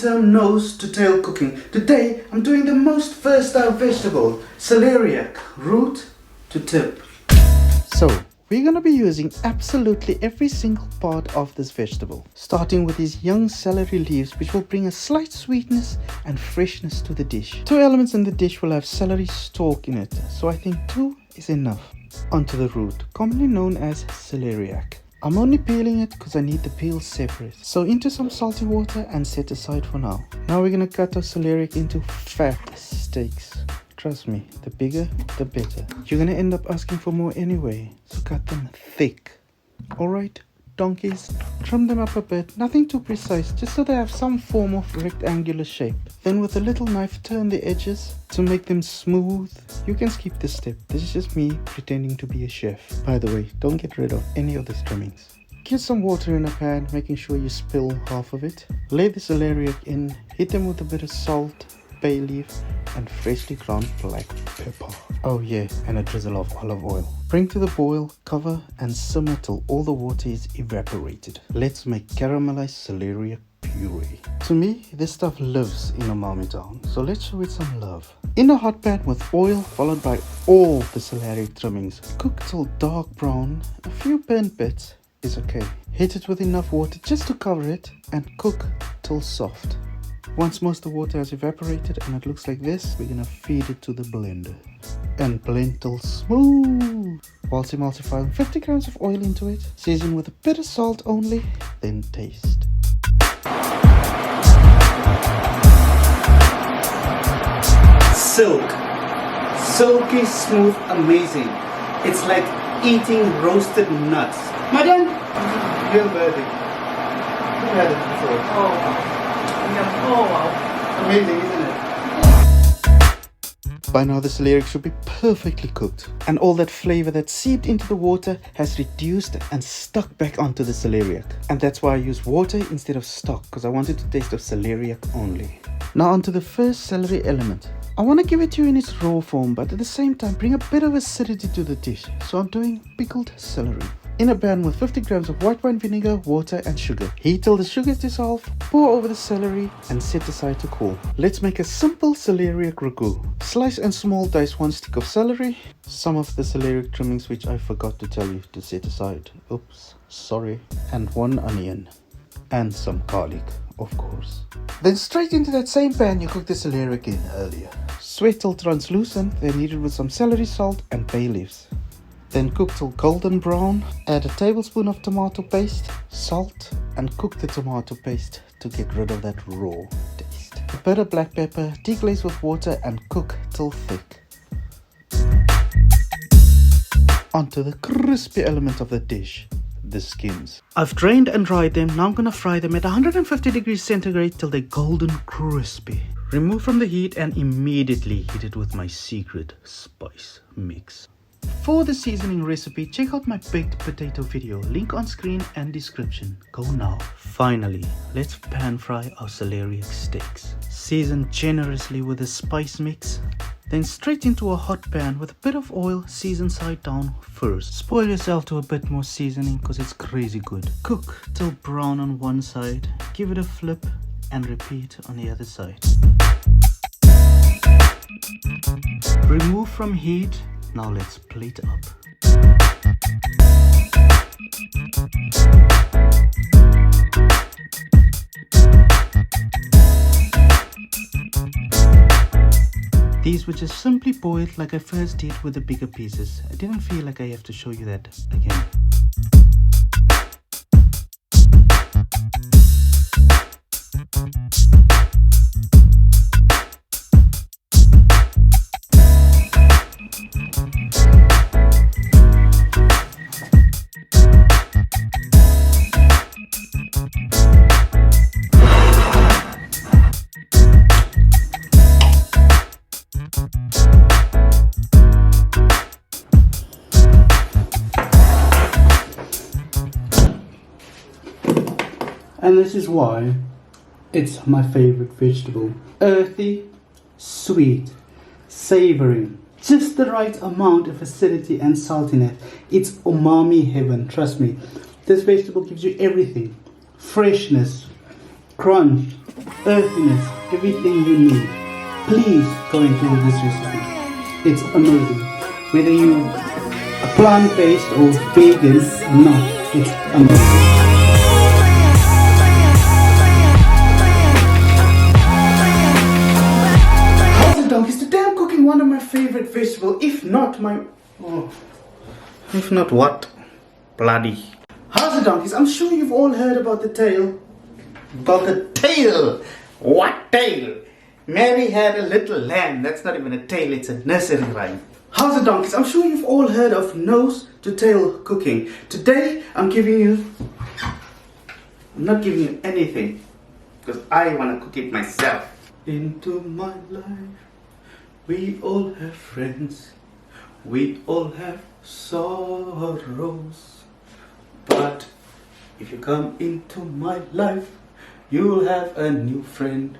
long-term nose-to-tail cooking. Today I'm doing the most versatile vegetable, celeriac, root to tip. So we're going to be using absolutely every single part of this vegetable, starting with these young celery leaves, which will bring a slight sweetness and freshness to the dish. 2 elements in the dish will have celery stalk in it, so I think 2 is enough. Onto the root, commonly known as celeriac. I'm only peeling it because I need the peel separate. So into some salty water and set aside for now. Now we're going to cut our celeriac into fat steaks. Trust me, the bigger the better. You're going to end up asking for more anyway, so cut them thick. Alright, donkeys, trim them up a bit, nothing too precise, just so they have some form of rectangular shape. Then with a little knife turn the edges to make them smooth. You can skip this step, this is just me pretending to be a chef. By the way, don't get rid of any of these trimmings. Get some water in a pan, making sure you spill half of it. Lay the celeriac in, hit them with a bit of salt, bay leaf and freshly ground black pepper. Oh yeah, and a drizzle of olive oil. Bring to the boil, cover and simmer till all the water is evaporated. Let's make caramelized celeriac puree. To me, this stuff lives in umami town, so let's show it some love. In a hot pan with oil followed by all the celeriac trimmings. Cook till dark brown, a few burnt bits is okay. Hit it with enough water just to cover it and cook till soft. Once most of the water has evaporated and it looks like this, we're gonna feed it to the blender and blend till smooth. Whilst emulsifying 50 grams of oil into it, season with a bit of salt only, then taste. Silk, silky smooth, amazing. It's like eating roasted nuts. Madam, real verdict. I've had it before. Oh wow. Amazing, isn't it? By now the celeriac should be perfectly cooked and all that flavor that seeped into the water has reduced and stuck back onto the celeriac. And that's why I use water instead of stock, because I wanted to taste of celeriac only. Now onto the first celery element. I want to give it to you in its raw form, but at the same time bring a bit of acidity to the dish. So I'm doing pickled celery. In a pan with 50 grams of white wine vinegar, water and sugar. Heat till the sugar is dissolved, pour over the celery and set aside to cool. Let's make a simple celeriac ragu. Slice and small dice 1 stick of celery, some of the celeriac trimmings which I forgot to tell you to set aside. Oops, sorry. And 1 onion. And some garlic, of course. Then straight into that same pan you cooked the celeriac in earlier. Sweat till translucent, then knead it with some celery salt and bay leaves. Then cook till golden brown. Add a tablespoon of tomato paste, salt, and cook the tomato paste to get rid of that raw taste. A bit of black pepper, deglaze with water and cook till thick. Onto the crispy element of the dish, the skins. I've drained and dried them, now I'm gonna fry them at 150 degrees centigrade till they're golden crispy. Remove from the heat and immediately heat it with my secret spice mix. For the seasoning recipe, check out my baked potato video, link on screen and description. Go now. Finally, let's pan fry our celeriac steaks. Season generously with a spice mix. Then straight into a hot pan with a bit of oil, season side down first. Spoil yourself to a bit more seasoning because it's crazy good. Cook till brown on one side, give it a flip and repeat on the other side. Remove from heat. Now let's plate up. These were just simply boiled like I first did with the bigger pieces. I didn't feel like I have to show you that again. And this is why it's my favorite vegetable. Earthy, sweet, savory, just the right amount of acidity and saltiness. It's umami heaven, trust me. This vegetable gives you everything. Freshness, crunch, earthiness, everything you need. Please go into this recipe. It's amazing. Whether you are plant-based or vegan or not, it's amazing. How's it, donkeys? Today I'm cooking one of my favorite vegetables, if not what? Bloody. How's it, donkeys? I'm sure you've all heard about the tale. About the tale? What tale? Mary had a little lamb. That's not even a tale, it's a nursery rhyme. How's it, donkeys? I'm sure you've all heard of nose to tail cooking. Today I'm not giving you anything, because I want to cook it myself. Into my life, we all have friends, we all have sorrows, but if you come into my life, you'll have a new friend.